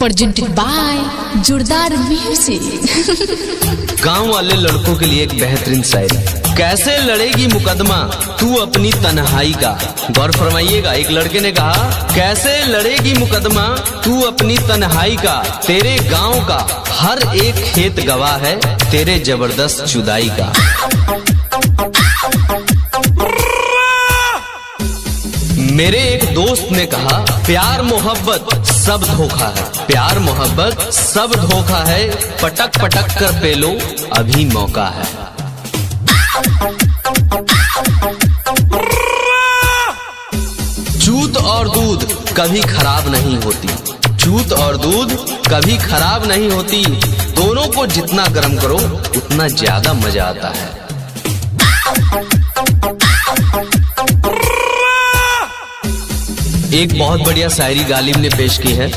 Presented by जोरदार music. गांव वाले लड़कों के लिए एक बेहतरीन शायरी। कैसे लड़ेगी मुकदमा तू अपनी तन्हाई का। गौर फरमाइएगा, एक लड़के ने कहा कैसे लड़ेगी मुकदमा तू अपनी तन्हाई का। तेरे गांव का हर एक खेत गवाह है तेरे जबरदस्त जुदाई का। मेरे एक दोस्त ने कहा प्यार मोहब्बत सब धोखा है, प्यार मोहब्बत सब धोखा है, पटक पटक कर पेलो अभी मौका है। चूत और दूध कभी खराब नहीं होती, चूत और दूध कभी खराब नहीं होती, दोनों को जितना गर्म करो उतना ज्यादा मजा आता है। एक बहुत बढ़िया शायरी गालिब ने पेश की है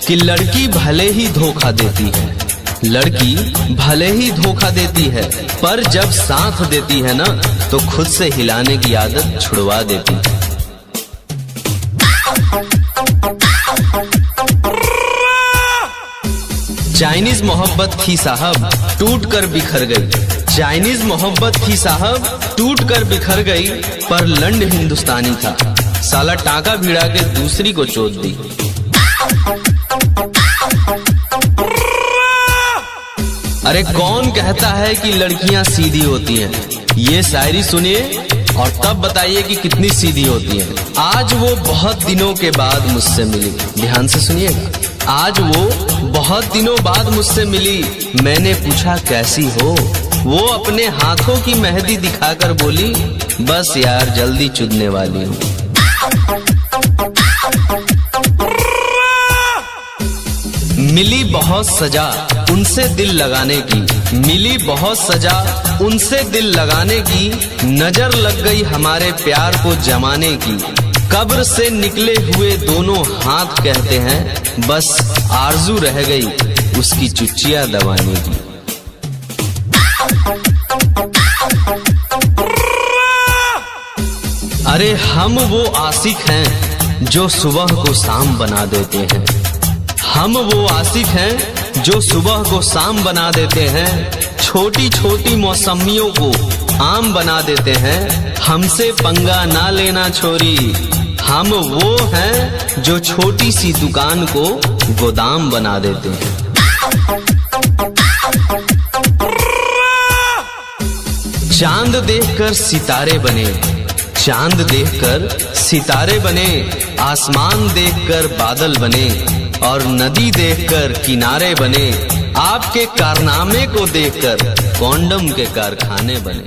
कि लड़की भले ही धोखा देती है, लड़की भले ही धोखा देती है, पर जब साथ देती है ना तो खुद से हिलाने की आदत छुड़वा देती है। चाइनीज मोहब्बत थी साहब टूट कर बिखर गई, चाइनीज मोहब्बत थी साहब टूट कर बिखर गई, पर लंड हिंदुस्तानी था, साला टाका भिड़ा के दूसरी को चोट दी। अरे कौन कहता है कि लड़कियां सीधी होती हैं? ये शायरी सुनिए और तब बताइए कि कितनी सीधी होती हैं। आज वो बहुत दिनों के बाद मुझसे मिली, ध्यान से सुनिएगा। आज वो बहुत दिनों बाद मुझसे मिली, मैंने पूछा कैसी हो, वो अपने हाथों की मेहंदी दिखाकर बोली बस यार जल्दी चुदने वाली हूँ। मिली बहुत सजा उनसे दिल लगाने की, मिली बहुत सजा उनसे दिल लगाने की, नजर लग गई हमारे प्यार को जमाने की। कब्र से निकले हुए दोनों हाथ कहते हैं बस आरजू रह गई उसकी चुच्चियां दबाने की। अरे हम वो आशिक हैं जो सुबह को शाम बना देते हैं, हम वो आशिक हैं जो सुबह को शाम बना देते हैं, छोटी छोटी मौसमियों को आम बना देते हैं, हमसे पंगा ना लेना छोरी, हम वो हैं जो छोटी सी दुकान को गोदाम बना देते हैं। चांद देखकर सितारे बने, चांद देखकर सितारे बने, आसमान देखकर बादल बने, और नदी देखकर किनारे बने, आपके कारनामे को देखकर कॉन्डम के कारखाने बने।